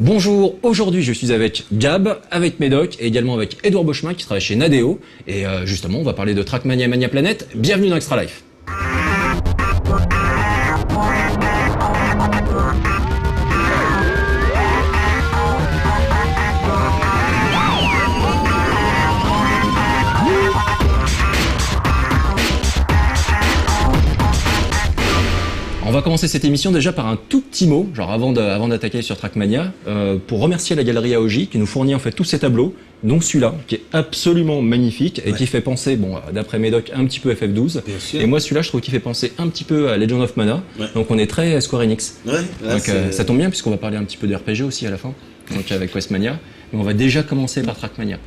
Bonjour, aujourd'hui je suis avec Gab, avec Médoc et également avec Edouard Bochemin qui travaille chez Nadeo. Et justement, on va parler de Trackmania et Mania Planet. Bienvenue dans Extra Life. On va commencer cette émission déjà par un tout petit mot, genre avant d'attaquer sur Trackmania, pour remercier la galerie AOJ qui nous fournit en fait tous ces tableaux, donc celui-là qui est absolument magnifique et qui fait penser, bon d'après Médoc, un petit peu FF12. Et moi celui-là je trouve qu'il fait penser un petit peu à Legend of Mana, donc on est très Square Enix. Donc ça tombe bien puisqu'on va parler un petit peu de RPG aussi à la fin, donc avec Questmania, mais on va déjà commencer par Trackmania.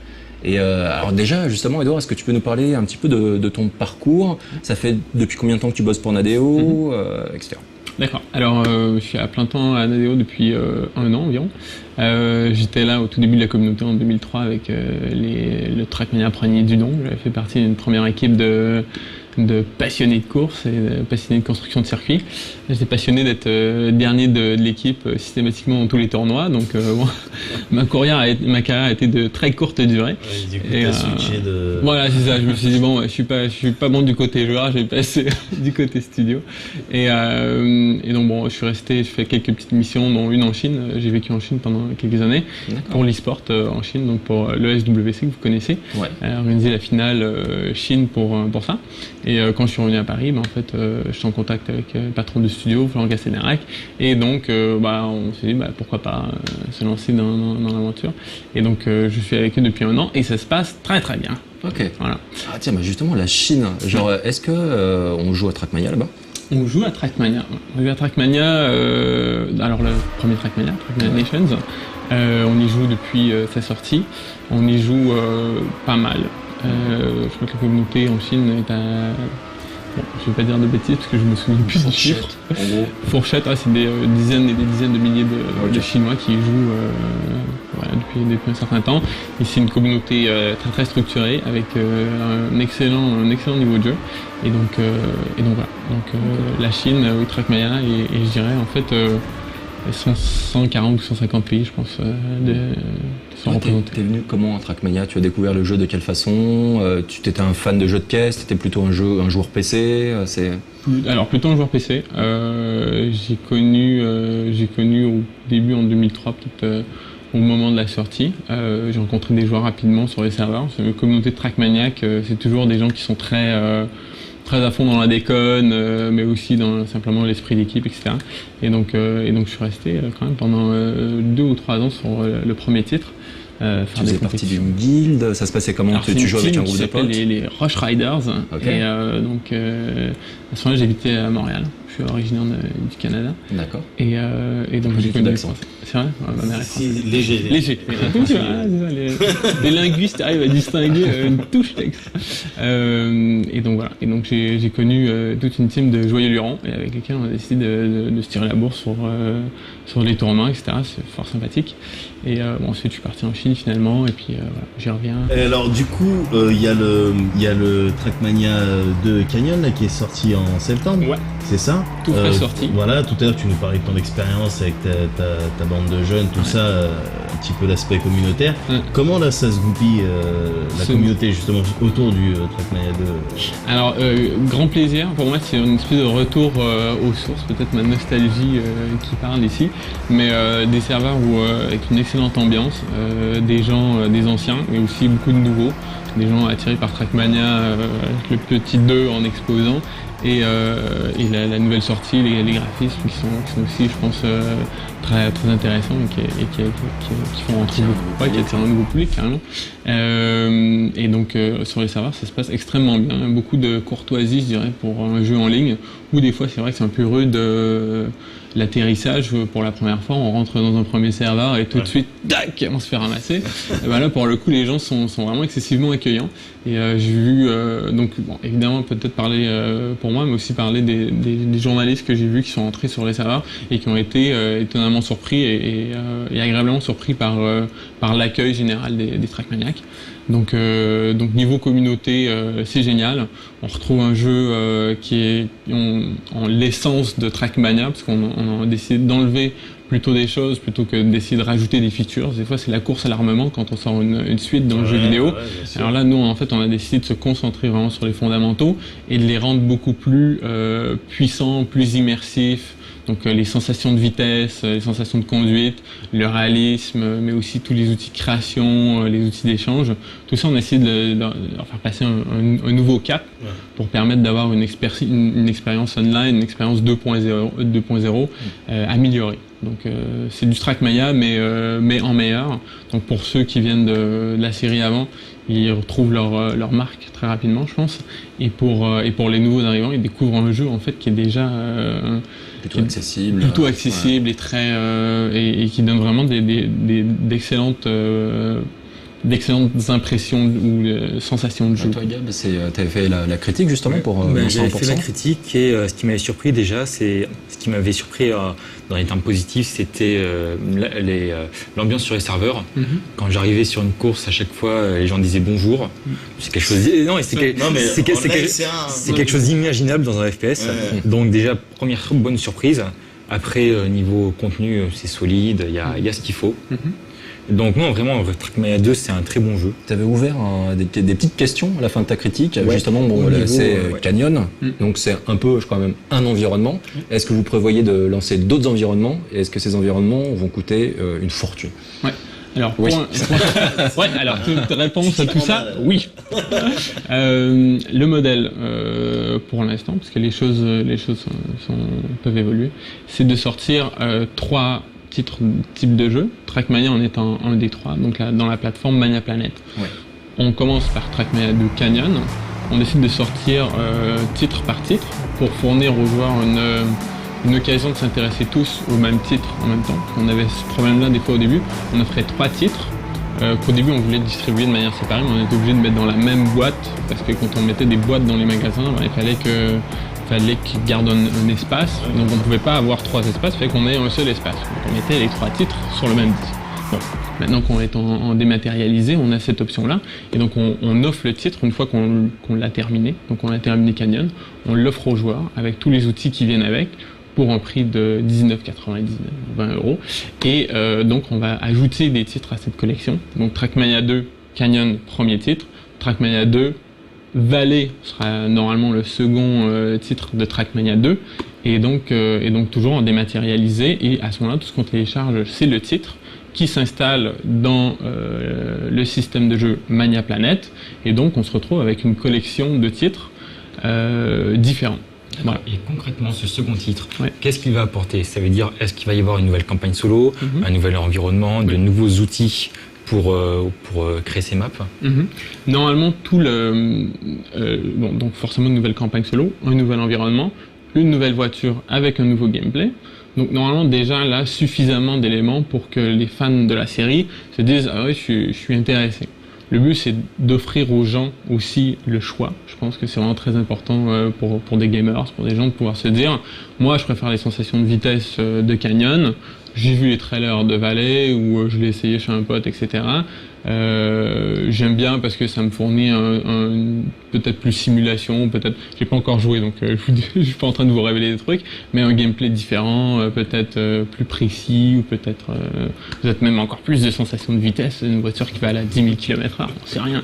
Et alors déjà, justement, Edouard, est-ce que tu peux nous parler un petit peu de ton parcours? Ça fait depuis combien de temps que tu bosses pour Nadeo, etc. D'accord. Alors, je suis à plein temps à Nadeo depuis 1 an environ. J'étais là au tout début de la communauté en 2003 avec le Trackmania Pranier du Don. J'avais fait partie d'une première équipe de passionnés de course et de passionnés de construction de circuits. J'étais passionné d'être dernier de l'équipe systématiquement dans tous les tournois, donc bon, ma carrière a été de très courte durée. Oui, du coup, t'as switché de... Voilà, c'est ça. Je me suis dit bon, je suis pas bon du côté joueur, je vais passer du côté studio. Et donc bon, je suis resté, je fais quelques petites missions, dont une en Chine. J'ai vécu en Chine pendant quelques années pour l'e-sport en Chine, donc pour le SWC que vous connaissez. Ouais. Organisé la finale Chine pour ça. Et quand je suis revenu à Paris, en fait, je suis en contact avec le patron du studio, Florent Gassénarac, et donc on s'est dit pourquoi pas se lancer dans l'aventure. Et donc je suis avec eux depuis 1 an et ça se passe très très bien. Ok. Voilà. Ah tiens, justement la Chine, genre est-ce que on joue à Trackmania là-bas? On joue à Trackmania. On joue à Trackmania, alors le premier Trackmania Nations. On y joue depuis sa sortie. On y joue pas mal. Je crois que la communauté en Chine est à... Bon, je vais pas dire de bêtises parce que je me souviens plus des chiffres. En gros. Fourchette, c'est des dizaines et des dizaines de milliers de Chinois qui y jouent depuis un certain temps. Et c'est une communauté très très structurée avec un excellent niveau de jeu. Et donc voilà. Donc la Chine, Trackmania et je dirais en fait 140 ou 150 pays, je pense, sont représentés. T'es venu comment à Trackmania? Tu as découvert le jeu de quelle façon? Tu étais un fan de jeux de caisse? T'étais plutôt un joueur PC? Alors plutôt un joueur PC. J'ai connu au début en 2003, peut-être au moment de la sortie. J'ai rencontré des joueurs rapidement sur les serveurs. C'est une communauté de Trackmaniac, c'est toujours des gens qui sont très à fond dans la déconne, mais aussi dans simplement l'esprit d'équipe, etc. Et donc je suis resté quand même pendant 2 ou 3 ans sur le premier titre. Tu faisais partie d'une guilde, ça se passait comment? Tu jouais avec un groupe de potes? Les Rush Riders. Okay. Et à ce moment-là, j'habitais à Montréal. Je suis originaire du Canada. D'accord. Et donc j'ai connu l'accent. C'est vrai? Ma mère est française. Léger. Les linguistes arrivent à distinguer une touche texte. Et donc voilà. Et donc j'ai connu toute une team de joyeux lurons et avec lesquels on a décidé de se tirer la bourse sur les tournois, etc. C'est fort sympathique. Et ensuite je suis parti en Chine finalement et puis voilà, j'y reviens. Et alors du coup il y a le Trackmania 2 Canyon là qui est sorti en septembre. Ouais. C'est ça? Tout frais sorti. Voilà, tout à l'heure tu nous parlais de ton expérience avec ta bande de jeunes, tout ça, un petit peu l'aspect communautaire. Comment là ça se goupille la communauté justement autour du Trackmania 2? Alors grand plaisir, pour moi c'est une espèce de retour aux sources, peut-être ma nostalgie qui parle ici, mais des serveurs avec une excellente ambiance, des gens, des anciens, mais aussi beaucoup de nouveaux, des gens attirés par Trackmania, avec le petit 2 en exposant. Et la nouvelle sortie, les graphismes qui sont aussi, je pense, très très intéressants et qui font entrer beaucoup, qui attirent un nouveau public carrément. Et donc sur les serveurs, ça se passe extrêmement bien. Beaucoup de courtoisie, je dirais, pour un jeu en ligne. Où des fois, c'est vrai que c'est un peu rude. L'atterrissage pour la première fois, on rentre dans un premier serveur et tout de suite, tac, on se fait ramasser. Et ben là, pour le coup, les gens sont vraiment excessivement accueillants. Et j'ai vu, donc bon, évidemment, peut-être parler pour moi, mais aussi parler des journalistes que j'ai vus qui sont entrés sur les serveurs et qui ont été étonnamment surpris et agréablement surpris par l'accueil général des Trackmaniacs. Donc niveau communauté, c'est génial. On retrouve un jeu qui est en l'essence de Trackmania, parce qu'on a décidé d'enlever plutôt des choses plutôt que d'essayer de rajouter des features. Des fois, c'est la course à l'armement quand on sort une suite dans le jeu vidéo. Alors là, nous, en fait, on a décidé de se concentrer vraiment sur les fondamentaux et de les rendre beaucoup plus puissants, plus immersifs. Donc les sensations de vitesse, les sensations de conduite, le réalisme, mais aussi tous les outils de création, les outils d'échange. Tout ça, on a essayé de leur faire passer un nouveau cap pour permettre d'avoir une expérience online, une expérience 2.0 améliorée. Donc c'est du Trackmania, mais en meilleur. Donc pour ceux qui viennent de la série avant, ils retrouvent leur marque très rapidement, je pense. Et pour les nouveaux arrivants, ils découvrent un jeu en fait qui est déjà plutôt accessible, et très et qui donne vraiment d'excellentes impressions ou sensations de jeu. Toi, Gab, tu avais fait la critique justement pour j'avais fait la critique et ce qui m'avait surpris déjà, c'est ce qui m'avait surpris dans les termes positifs, c'était l'ambiance sur les serveurs. Quand j'arrivais sur une course, à chaque fois, les gens disaient bonjour. C'est quelque chose. C'est quelque chose d'imaginable dans un FPS. Donc déjà, première bonne surprise. Après, niveau contenu, c'est solide. Il y a ce qu'il faut. Donc non, vraiment, Trackmania 2, c'est un très bon jeu. Tu avais ouvert des petites questions à la fin de ta critique. Justement, c'est Canyon, donc c'est un peu, je crois même, un environnement. Est-ce que vous prévoyez de lancer d'autres environnements et est-ce que ces environnements vont coûter une fortune? Alors, alors toute réponse à tout ça, oui. Le modèle, pour l'instant, parce que les choses peuvent évoluer, c'est de sortir 3 types de jeux, Trackmania en étant un des 3, donc là, dans la plateforme Mania Planet. On commence par Trackmania 2 Canyon, on décide de sortir titre par titre pour fournir aux joueurs une occasion de s'intéresser tous au même titre en même temps. On avait ce problème-là des fois au début, on offrait 3 titres, qu'au début on voulait distribuer de manière séparée, mais on était obligé de mettre dans la même boîte, parce que quand on mettait des boîtes dans les magasins, il fallait qu'ils gardent un espace, donc on ne pouvait pas avoir 3 espaces, il fallait qu'on ait un seul espace. Donc on mettait les 3 titres sur le même disque. Bon, maintenant qu'on est en dématérialisé, on a cette option-là, et donc on offre le titre une fois qu'on l'a terminé, donc on a terminé Canyon, on l'offre aux joueurs avec tous les outils qui viennent avec, pour un prix de 19,99 20 €. Et donc on va ajouter des titres à cette collection. Donc Trackmania 2 Canyon, premier titre, Trackmania 2 Valley sera normalement le second titre de Trackmania 2, et donc toujours en dématérialisé, et à ce moment-là, tout ce qu'on télécharge, c'est le titre qui s'installe dans le système de jeu Mania Planet, et donc on se retrouve avec une collection de titres différents. Voilà. Et concrètement, ce second titre, qu'est-ce qu'il va apporter? Ça veut dire, est-ce qu'il va y avoir une nouvelle campagne solo, un nouvel environnement, de nouveaux outils pour créer ces maps? Normalement, donc forcément une nouvelle campagne solo, un nouvel environnement, une nouvelle voiture avec un nouveau gameplay. Donc normalement déjà là, suffisamment d'éléments pour que les fans de la série se disent « Ah oui, je suis intéressé ». Le but, c'est d'offrir aux gens aussi le choix. Je pense que c'est vraiment très important pour des gamers, pour des gens de pouvoir se dire « Moi, je préfère les sensations de vitesse de Canyon. J'ai vu les trailers de Valley ou je l'ai essayé chez un pote, etc. J'aime bien parce que ça me fournit peut-être plus simulation, peut-être. J'ai pas encore joué, donc je suis pas en train de vous révéler des trucs, mais un gameplay différent, peut-être plus précis, ou peut-être peut-être même encore plus de sensations de vitesse. Une voiture qui va aller à 10 000 km/h, on sait rien.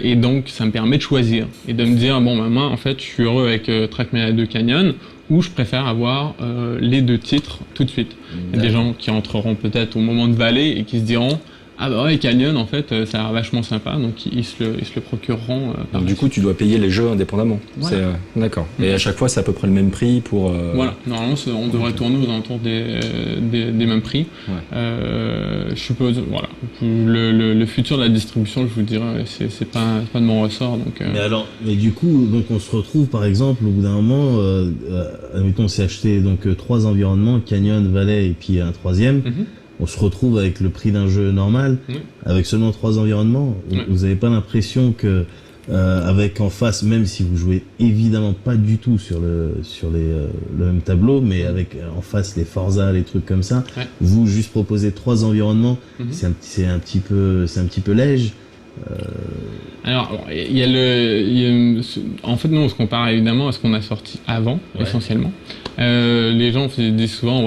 Et donc ça me permet de choisir et de me dire bon, moi en fait, je suis heureux avec Trackmania 2 Canyon, ou je préfère avoir les 2 titres tout de suite. Il y a des gens qui entreront peut-être au moment de Valley et qui se diront ah bah ouais, Canyon en fait ça a l'air vachement sympa, donc ils se le procureront. Donc du coup tu dois payer les jeux indépendamment. Voilà. D'accord. Et à chaque fois c'est à peu près le même prix pour. Voilà, normalement on devrait tourner aux alentours des mêmes prix. Je suppose, voilà. Le futur de la distribution, je vous dirais, c'est pas de mon ressort. Donc, Mais du coup, donc on se retrouve par exemple au bout d'un moment, admettons on s'est acheté donc 3 environnements, Canyon, Valley et puis un 3e. On se retrouve avec le prix d'un jeu normal, avec seulement 3 environnements. Vous n'avez pas l'impression que, avec en face, même si vous jouez évidemment pas du tout sur le même tableau, mais avec en face les Forza, les trucs comme ça, vous juste proposez 3 environnements, c'est un petit peu léger. Alors, en fait, nous, on se compare évidemment à ce qu'on a sorti avant, essentiellement. Les gens disent souvent,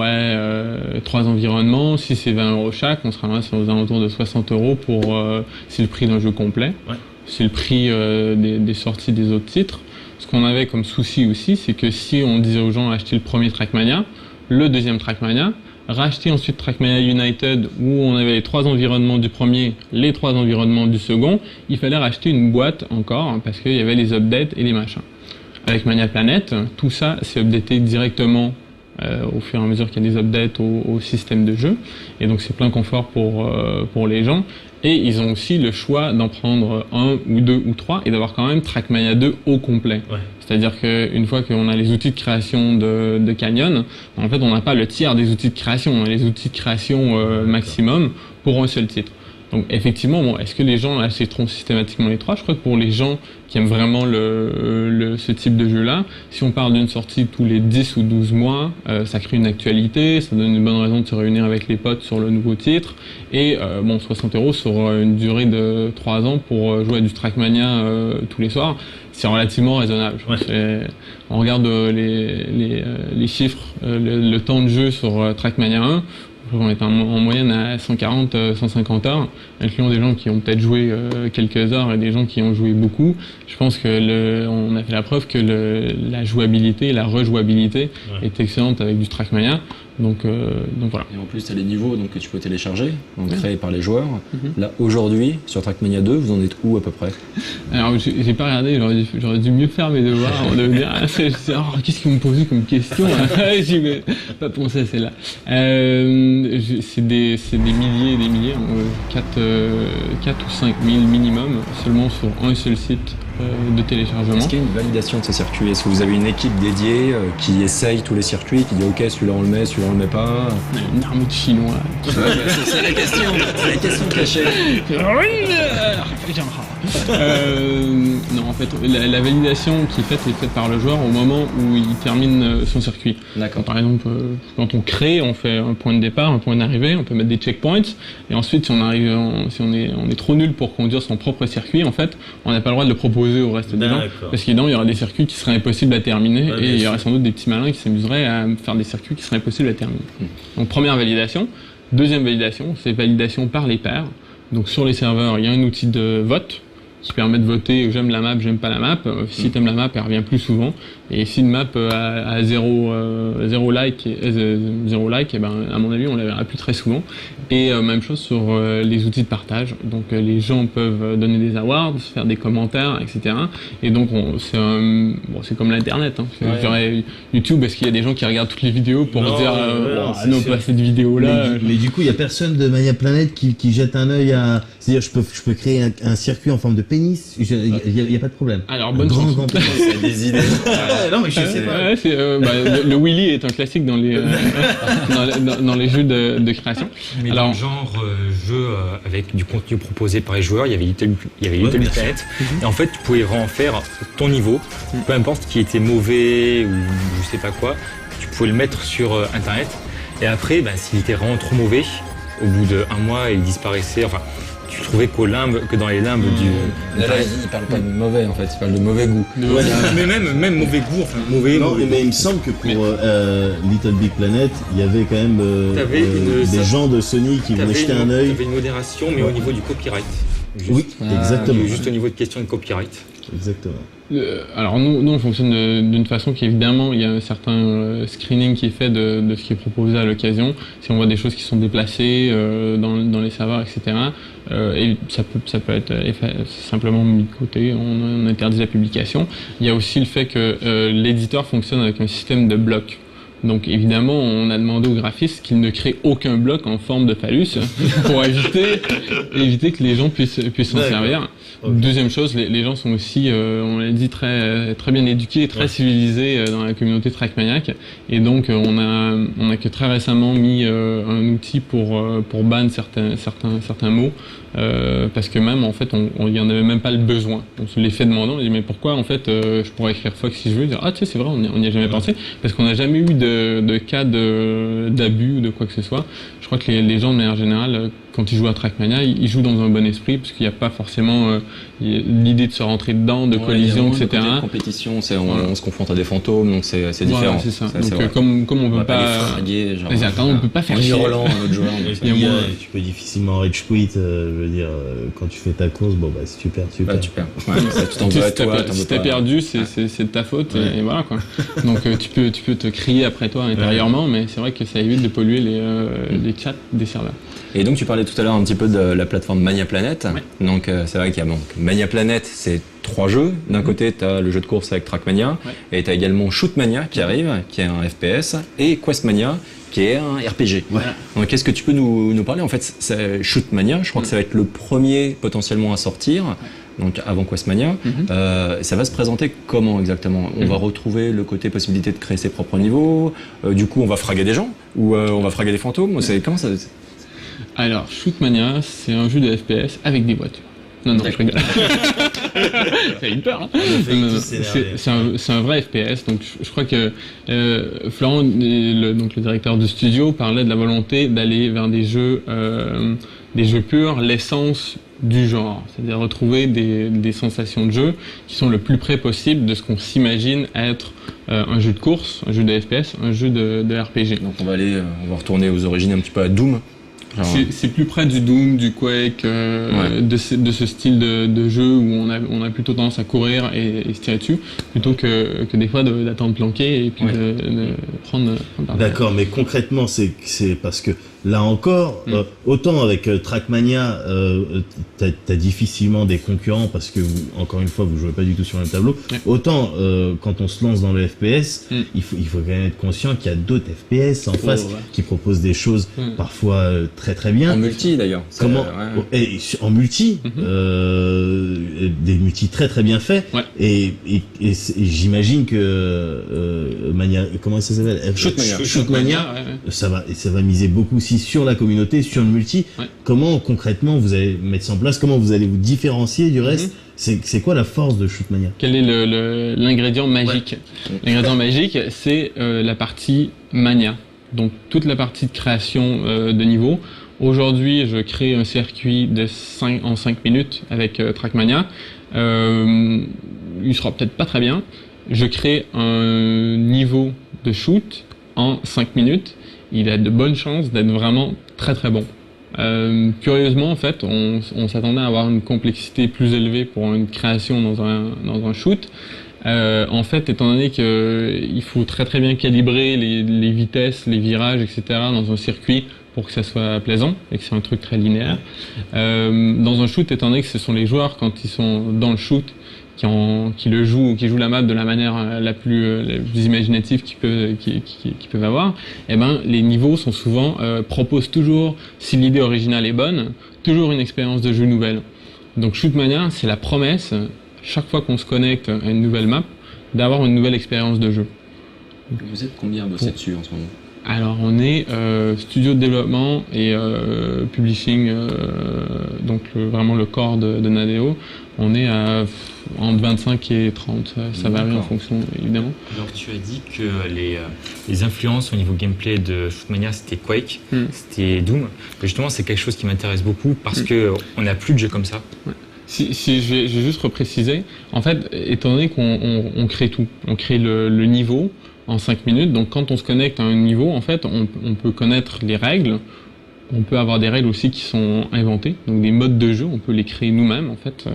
3 environnements, si c'est 20 € chaque, on sera là sur aux alentours de 60 € pour, c'est le prix d'un jeu complet. Ouais. C'est le prix des sorties des autres titres. Ce qu'on avait comme souci aussi, c'est que si on disait aux gens acheter le premier Trackmania, le deuxième Trackmania, racheter ensuite Trackmania United où on avait les 3 environnements du premier, les 3 environnements du second, il fallait racheter une boîte encore parce qu'il y avait les updates et les machins. Avec Mania Planet, tout ça s'est updaté directement au fur et à mesure qu'il y a des updates au système de jeu, et donc c'est plein confort pour les gens. Et ils ont aussi le choix d'en prendre 1 ou 2 ou 3 et d'avoir quand même Trackmania 2 au complet. Ouais. C'est-à-dire qu'une fois qu'on a les outils de création de Canyon, en fait on n'a pas le tiers des outils de création, on a les outils de création maximum pour un seul titre. Donc effectivement, est-ce que les gens achèteront systématiquement les 3 ? Je crois que pour les gens qui aiment vraiment ce type de jeu-là, si on parle d'une sortie tous les 10 ou 12 mois, ça crée une actualité, ça donne une bonne raison de se réunir avec les potes sur le nouveau titre. Et 60 € sur une durée de 3 ans pour jouer à du Trackmania tous les soirs, c'est relativement raisonnable. Ouais. On regarde les chiffres, le temps de jeu sur Trackmania 1, on est en moyenne à 140, 150 heures, incluant des gens qui ont peut-être joué quelques heures et des gens qui ont joué beaucoup. Je pense que on a fait la preuve que la jouabilité, la rejouabilité est excellente avec du Trackmania. Donc voilà. Et en plus, tu as les niveaux que tu peux télécharger, créés par les joueurs. Là, aujourd'hui, sur Trackmania 2, vous en êtes où à peu près ? Alors, j'ai pas regardé, j'aurais dû mieux faire mes devoirs avant de me dire qu'est-ce qu'ils m'ont posé comme question ? J'ai pas pensé à celle-là. C'est des milliers et des milliers, 4 ou 5 000 minimum, seulement sur un seul site de téléchargement. Est-ce qu'il y a une validation de ces circuits ? Est-ce que vous avez une équipe dédiée qui essaye tous les circuits, qui dit ok, celui-là on le met, celui-là on le met pas ? Une armée de Chinois. C'est la question cachée. Non, en fait, la validation qui est faite par le joueur au moment où il termine son circuit. D'accord. Par exemple, quand on crée, on fait un point de départ, un point d'arrivée, on peut mettre des checkpoints, et ensuite, si on est trop nul pour conduire son propre circuit, en fait, on n'a pas le droit de le proposer au reste des gens, parce qu'évidemment, il y aura des circuits qui seraient impossibles à terminer, et il y aurait sans doute des petits malins qui s'amuseraient à faire des circuits qui seraient impossibles à terminer. Donc, première validation. Deuxième validation, c'est validation par les pairs. Donc, sur les serveurs, il y a un outil de vote qui permet de voter j'aime la map, j'aime pas la map. Si t'aimes la map, elle revient plus souvent. Et si une map a zéro like, et ben, à mon avis, on la verra plus très souvent. Et même chose sur les outils de partage. Donc les gens peuvent donner des awards, faire des commentaires, etc. Et donc c'est comme l'internet. YouTube, est-ce qu'il y a des gens qui regardent toutes les vidéos pour dire non, pas cette vidéo-là. Mais du coup, il y a personne de Mania Planet qui jette un œil à. C'est-à-dire, je peux créer un circuit en forme de pénis. Il y a pas de problème. Alors bonne chance. C'est des idées. Non, mais je sais pas. Le Willy est un classique dans les dans les jeux de création. Mais alors, dans le genre jeu avec du contenu proposé par les joueurs, il y avait Little Planet. Et en fait, tu pouvais en faire ton niveau, peu importe qui était mauvais ou je sais pas quoi, tu pouvais le mettre sur Internet. Et après, s'il était vraiment trop mauvais, au bout d'1 mois, il disparaissait. Enfin, tu trouvais que dans les limbes du... Là, il parle pas de mauvais, en fait, il parle de mauvais goût. Mais même mauvais goût, enfin mauvais... Non, mais il me semble que pour Little Big Planet, il y avait quand même des gens de Sony qui venaient jeter un œil. T'avais une modération, mais au niveau du copyright. Oui, exactement. Juste au niveau de question de copyright. Exactement. Alors nous on fonctionne d'une façon qui évidemment il y a un certain screening qui est fait de ce qui est proposé à l'occasion. Si on voit des choses qui sont déplacées dans les serveurs, etc. Et ça peut être simplement mis de côté, on interdit la publication. Il y a aussi le fait que l'éditeur fonctionne avec un système de blocs. Donc évidemment, on a demandé aux graphistes qu'ils ne créent aucun bloc en forme de phallus pour éviter que les gens puissent s'en servir. Okay. Deuxième chose, les gens sont aussi, on l'a dit, très bien éduqués, très civilisés dans la communauté Trackmaniac. Et donc on a que très récemment mis un outil pour ban certains mots. Parce que même en fait il y en avait même pas le besoin. On se l'est fait demander, on a dit mais pourquoi en fait je pourrais écrire Fox si je veux, dire c'est vrai, on n'y a jamais pensé, parce qu'on n'a jamais eu de cas d'abus ou de quoi que ce soit. Je crois que les gens, de manière générale, quand ils jouent à Trackmania, ils jouent dans un bon esprit, parce qu'il n'y a pas forcément l'idée de se rentrer dedans, de collision, etc. De compétition, on se confronte à des fantômes, donc c'est différent. Voilà, c'est ça. Donc comme on peut pas... on peut pas faire chier. Hurlant à notre joueur. Tu peux difficilement rage quit, je veux dire, quand tu fais ta course, bon bah si tu perds, tu perds. Tu perds. Ouais, tu t'en veux à toi. Si t'as perdu, c'est de ta faute, et voilà quoi. Donc tu peux te crier après toi intérieurement, mais c'est vrai que ça évite de polluer les chats des serveurs. Et donc tu parlais tout à l'heure un petit peu de la plateforme Mania Planet. Ouais. Donc c'est vrai qu'il y a Mania Planet, c'est 3 jeux. D'un côté, tu as le jeu de course avec Trackmania, et tu as également Shootmania qui arrive, qui est un FPS, et Questmania qui est un RPG. Voilà. Donc qu'est-ce que tu peux nous parler? En fait, Shootmania, je crois que ça va être le premier potentiellement à sortir. Donc avant Questmania, ça va se présenter comment exactement? On va retrouver le côté possibilité de créer ses propres niveaux, du coup on va fraguer des gens, ou on va fraguer des fantômes, comment ça? Alors, Shootmania, c'est un jeu de FPS avec des voitures. Non, je rigole. Ça a une peur. Hein. C'est un vrai FPS. Donc, je crois que Florent, donc le directeur du studio, parlait de la volonté d'aller vers des jeux purs, l'essence du genre, c'est-à-dire retrouver des sensations de jeu qui sont le plus près possible de ce qu'on s'imagine être un jeu de course, un jeu de FPS, un jeu de RPG. Donc on va retourner aux origines un petit peu à Doom. C'est plus près du Doom, du Quake, de ce style de jeu où on a plutôt tendance à courir et se tirer dessus, plutôt que des fois d'attendre planqué et puis de prendre D'accord, mais concrètement, c'est parce que là encore, autant avec Trackmania, t'as difficilement des concurrents parce que encore une fois, vous jouez pas du tout sur le même tableau. Autant quand on se lance dans le FPS, il faut quand même être conscient qu'il y a d'autres FPS en face qui proposent des choses parfois très très bien. En multi d'ailleurs. Et en multi, des multi très très bien faits. Ouais. Et j'imagine que comment ça s'appelle? Shootmania, ça va miser beaucoup aussi sur la communauté, sur le multi. Ouais. Comment concrètement vous allez mettre ça en place? Comment vous allez vous différencier du reste? C'est quoi la force de Shootmania? Quel est l'ingrédient magique? L'ingrédient magique, c'est la partie mania. Donc toute la partie de création de niveau. Aujourd'hui, je crée un circuit en 5 minutes avec Trackmania. Il sera peut-être pas très bien. Je crée un niveau de shoot en 5 minutes. Il a de bonnes chances d'être vraiment très très bon. Curieusement, en fait, on s'attendait à avoir une complexité plus élevée pour une création dans un shoot. En fait, étant donné qu'il faut très très bien calibrer les vitesses, les virages, etc. dans un circuit pour que ça soit plaisant et que c'est un truc très linéaire. Dans un shoot, étant donné que ce sont les joueurs quand ils sont dans le shoot qui jouent la map de la manière la plus imaginative qu'ils peuvent avoir, eh ben les niveaux sont souvent proposent toujours, si l'idée originale est bonne, toujours une expérience de jeu nouvelle. Donc Shootmania, c'est la promesse chaque fois qu'on se connecte à une nouvelle map d'avoir une nouvelle expérience de jeu. Vous êtes combien bossé dessus en ce moment? Alors on est studio de développement et publishing, donc vraiment le corps de Nadeo. On est entre 25 et 30, ça varie en fonction évidemment. Alors tu as dit que les influences au niveau gameplay de Shootmania c'était Quake, c'était Doom. Mais justement c'est quelque chose qui m'intéresse beaucoup parce que on n'a plus de jeux comme ça. Ouais. Si je vais juste repréciser, en fait, étant donné qu'on crée tout, on crée le niveau en 5 minutes, donc quand on se connecte à un niveau, en fait, on peut connaître les règles, on peut avoir des règles aussi qui sont inventées, donc des modes de jeu, on peut les créer nous-mêmes, en fait.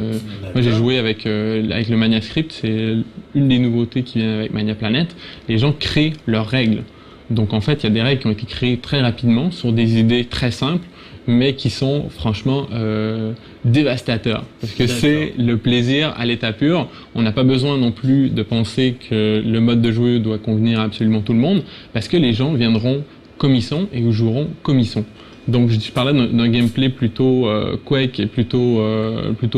Moi, j'ai joué avec le Mania Script, c'est une des nouveautés qui vient avec Mania Planet, les gens créent leurs règles. Donc en fait, il y a des règles qui ont été créées très rapidement sur des idées très simples, mais qui sont franchement dévastateurs. Parce que c'est le plaisir à l'état pur. On n'a pas besoin non plus de penser que le mode de jeu doit convenir à absolument tout le monde, parce que les gens viendront comme ils sont et joueront comme ils sont. Donc je parlais d'un gameplay plutôt Quake et plutôt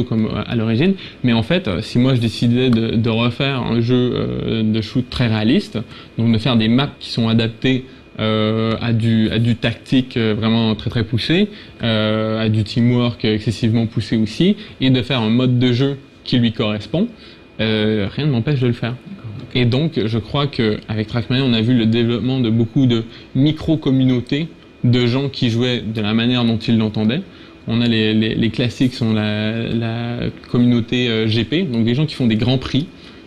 comme à l'origine, mais en fait si moi je décidais de refaire un jeu de shoot très réaliste, donc de faire des maps qui sont adaptées à du tactique vraiment très très poussé, à du teamwork excessivement poussé aussi, et de faire un mode de jeu qui lui correspond, rien ne m'empêche de le faire. Et donc, je crois qu'avec Trackmania, on a vu le développement de beaucoup de micro-communautés de gens qui jouaient de la manière dont ils l'entendaient. On a les classiques, sont la communauté GP, donc des gens qui font des grands prix.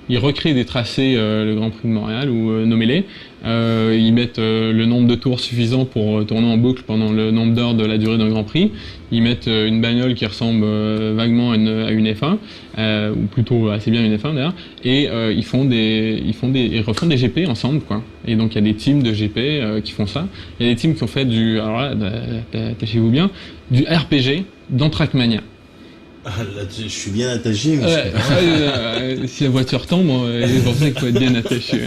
Ils recréent des tracés, le Grand Prix de Montréal ou nommez-les. Ils mettent le nombre de tours suffisant pour tourner en boucle pendant le nombre d'heures de la durée d'un Grand Prix. Ils mettent une bagnole qui ressemble vaguement à une F1, ou plutôt assez bien une F1 d'ailleurs, et ils refont des GP ensemble, quoi. Et donc il y a des teams de GP qui font ça. Il y a des teams qui ont fait alors là, attachez-vous bien, du RPG dans Trackmania. Ah, là, je suis bien attaché, mais si la voiture tombe, c'est pour ça qu'il faut être bien attaché.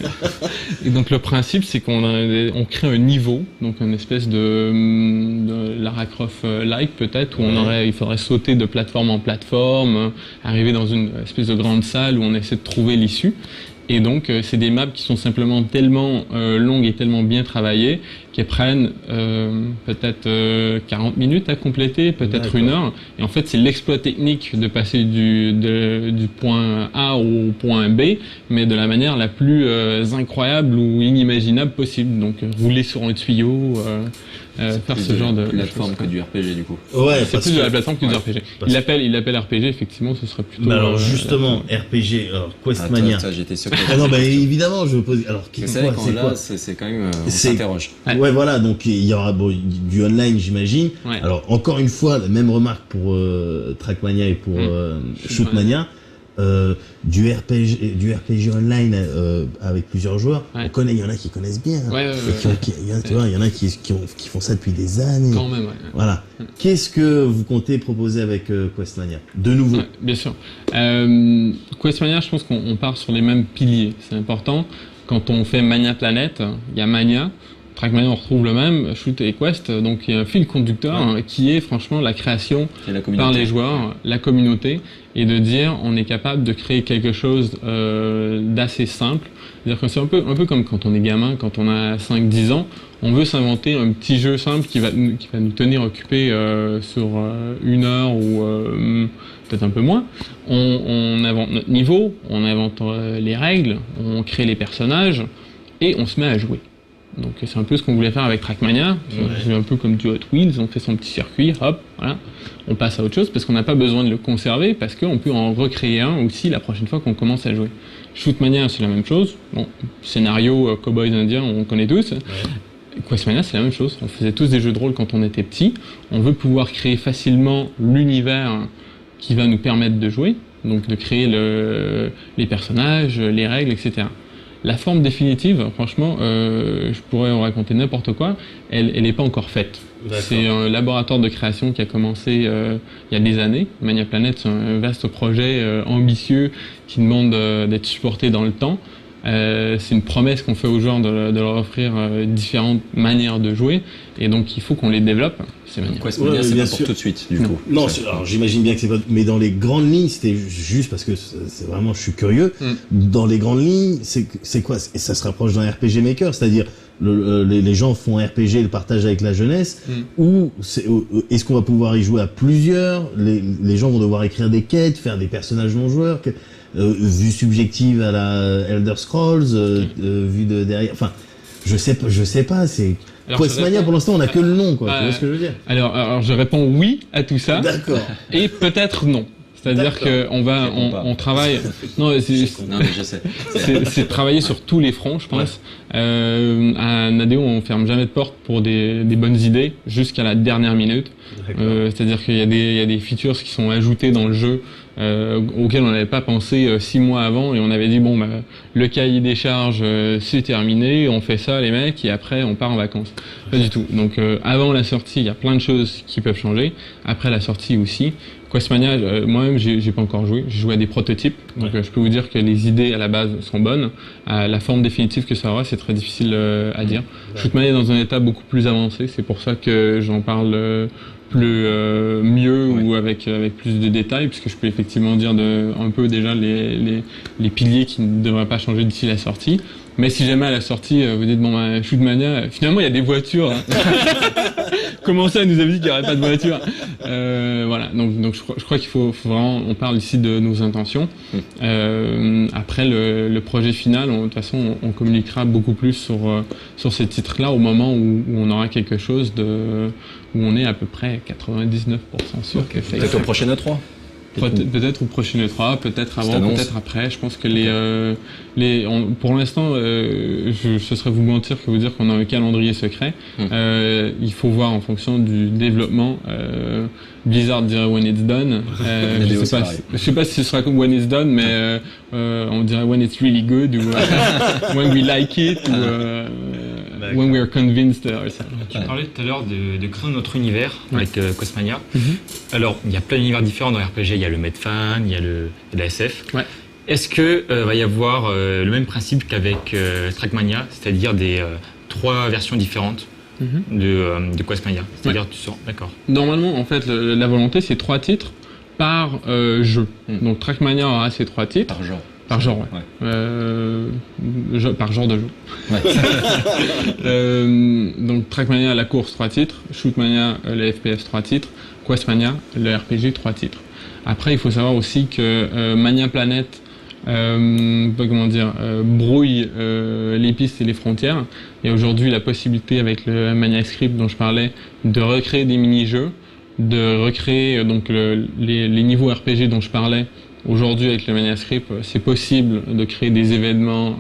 Et donc le principe, c'est on crée un niveau, donc une espèce de Lara Croft-like peut-être, où il faudrait sauter de plateforme en plateforme, arriver dans une espèce de grande salle où on essaie de trouver l'issue. Et donc, c'est des maps qui sont simplement tellement longues et tellement bien travaillées qu'elles prennent peut-être 40 minutes à compléter, peut-être 1 heure. Et en fait, c'est l'exploit technique de passer du point A au point B, mais de la manière la plus incroyable ou inimaginable possible. Donc, rouler sur un tuyau, faire ce genre de plateforme que du RPG du coup. Ouais, c'est plus de la plateforme que du RPG. Il l'appelle RPG, effectivement, ce serait plutôt. Mais alors justement, RPG, alors Questmania. Ça, j'étais sûr. Ah non, bah évidemment, je me pose. Alors, c'est vrai que là, c'est quand même. On s'interroge. Ouais, voilà, donc il y aura du online, j'imagine. Ouais. Alors, encore une fois, la même remarque pour Trackmania et pour Shootmania. Du RPG online avec plusieurs joueurs, on connaît, il y en a qui connaissent bien. Il y en a qui font ça depuis des années. Quand même, Voilà. Qu'est-ce que vous comptez proposer avec Questmania de nouveau? Bien sûr. Questmania, je pense qu'on part sur les mêmes piliers. C'est important. Quand on fait Mania Planet, il y a Mania. Trackmania, on retrouve le même, Shoot et Quest, donc il y a un fil conducteur qui est franchement la création par les joueurs, la communauté, et de dire on est capable de créer quelque chose d'assez simple. C'est-à-dire que c'est un peu comme quand on est gamin, quand on a 5-10 ans, on veut s'inventer un petit jeu simple qui va nous tenir occupés sur 1 heure ou peut-être un peu moins. On invente notre niveau, on invente les règles, on crée les personnages et on se met à jouer. Donc c'est un peu ce qu'on voulait faire avec Trackmania, c'est un peu comme du Hot Wheels, on fait son petit circuit, hop, voilà, on passe à autre chose parce qu'on n'a pas besoin de le conserver, parce qu'on peut en recréer un aussi la prochaine fois qu'on commence à jouer. Shootmania, c'est la même chose, bon, scénario Cowboys indiens, on connaît tous. Questmania, c'est la même chose, on faisait tous des jeux de rôle quand on était petits, on veut pouvoir créer facilement l'univers qui va nous permettre de jouer, donc de créer les personnages, les règles, etc. La forme définitive, franchement, je pourrais en raconter n'importe quoi, elle n'est pas encore faite. C'est un laboratoire de création qui a commencé il y a des années. Mania Planet, c'est un vaste projet ambitieux qui demande d'être supporté dans le temps. C'est une promesse qu'on fait aux joueurs de leur offrir différentes manières de jouer, et donc il faut qu'on les développe. C'est Mania. Questmania, c'est pas pour tout de suite, du coup. Non, alors j'imagine bien que c'est pas. Mais dans les grandes lignes, c'était juste parce que c'est vraiment, je suis curieux. Dans les grandes lignes, c'est quoi? Et ça se rapproche d'un RPG Maker, c'est-à-dire les gens font RPG et le partagent avec la jeunesse, ou est-ce qu'on va pouvoir y jouer à plusieurs? Les gens vont devoir écrire des quêtes, faire des personnages non joueurs. Vue subjective à la Elder Scrolls, vue de derrière, enfin, je sais pas, c'est Questmania pour l'instant on a que le nom, quoi. Tu vois ce que je veux dire? Alors je réponds oui à tout ça. D'accord. Et peut-être non. C'est-à-dire qu'on travaille. Non, mais je sais. C'est travailler sur tous les fronts, je pense. À Nadeo, on ferme jamais de porte pour des bonnes idées jusqu'à la dernière minute. C'est-à-dire qu'il y a des features qui sont ajoutées dans le jeu auxquelles on n'avait pas pensé 6 mois avant, et on avait dit bon, le cahier des charges c'est terminé, on fait ça les mecs, et après on part en vacances. Pas du tout. Donc avant la sortie, il y a plein de choses qui peuvent changer. Après la sortie aussi. Questmania, moi-même, j'ai pas encore joué. J'ai joué à des prototypes, donc je peux vous dire que les idées à la base sont bonnes. La forme définitive que ça aura, c'est très difficile à dire. Shootmania est dans un état beaucoup plus avancé, c'est pour ça que j'en parle mieux ou avec plus de détails, puisque je peux effectivement dire un peu déjà les piliers qui ne devraient pas changer d'ici la sortie. Mais si jamais à la sortie, vous dites, bon, bah, Shootmania, finalement, il y a des voitures. Hein. Comment ça, elle nous avait dit qu'il n'y aurait pas de voiture? Voilà, donc je crois qu'il faut vraiment, on parle ici de nos intentions. Après, le projet final, de toute façon, on communiquera beaucoup plus sur ces titres-là au moment où on aura quelque chose où on est à peu près 99% sûr que c'est. Peut-être au prochain E3. Peut-être au prochain E3, peut-être avant, peut-être après. Je pense que pour l'instant, ce serait vous mentir que vous dire qu'on a un calendrier secret. Il faut voir en fonction du développement. Blizzard dirait when it's done. Je sais pas si ce sera comme when it's done, mais on dirait when it's really good ou when we like it ou when we are convinced. Tu parlais tout à l'heure de créer notre univers avec Questmania. Alors, il y a plein d'univers différents dans RPG. Il y a le Medfan, il y a la SF. Ouais. Est-ce que va y avoir le même principe qu'avec Trackmania, c'est-à-dire des 3 versions différentes de Questmania? C'est-à-dire tu sors, d'accord. Normalement, en fait, la volonté, c'est 3 titres par jeu. Donc Trackmania aura ces 3 titres. Par genre. Par genre, ouais. Par genre de jeu. Ouais. Donc Trackmania, la course, 3 titres. Shootmania, le FPS, 3 titres. Questmania, le RPG, 3 titres. Après, il faut savoir aussi que Mania Planet brouille les pistes et les frontières. Il y a aujourd'hui la possibilité avec le Mania Script dont je parlais de recréer des mini-jeux, de recréer donc les niveaux RPG dont je parlais. Aujourd'hui, avec le Maniascript, c'est possible de créer des événements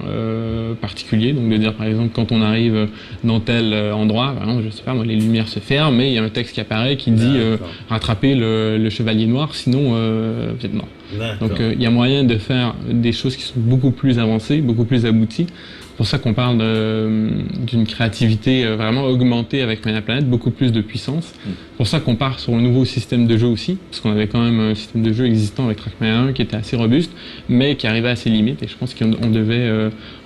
particuliers, donc de dire par exemple quand on arrive dans tel endroit, par exemple, je sais pas moi, les lumières se ferment, mais il y a un texte qui apparaît qui dit rattrapez le chevalier noir, sinon vous êtes mort. Donc il y a moyen de faire des choses qui sont beaucoup plus avancées, beaucoup plus abouties. C'est pour ça qu'on parle d'une créativité vraiment augmentée avec Mania Planet, beaucoup plus de puissance. C'est pour ça qu'on part sur un nouveau système de jeu aussi, parce qu'on avait quand même un système de jeu existant avec Trackmania 1 qui était assez robuste, mais qui arrivait à ses limites, et je pense qu'on devait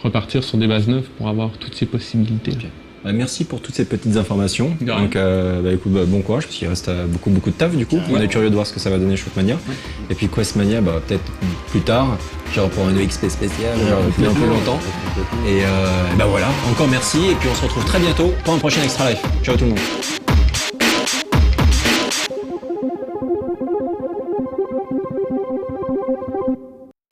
repartir sur des bases neuves pour avoir toutes ces possibilités. Okay. Merci pour toutes ces petites informations. Donc, écoute, bon courage, parce qu'il reste beaucoup de taf du coup. On est curieux de voir ce que ça va donner Shootmania. Et puis Questmania, peut-être plus tard, genre pour une XP spéciale, plus longtemps. Et voilà, encore merci, et puis on se retrouve très bientôt pour un prochain Extra Life. Ciao tout le monde.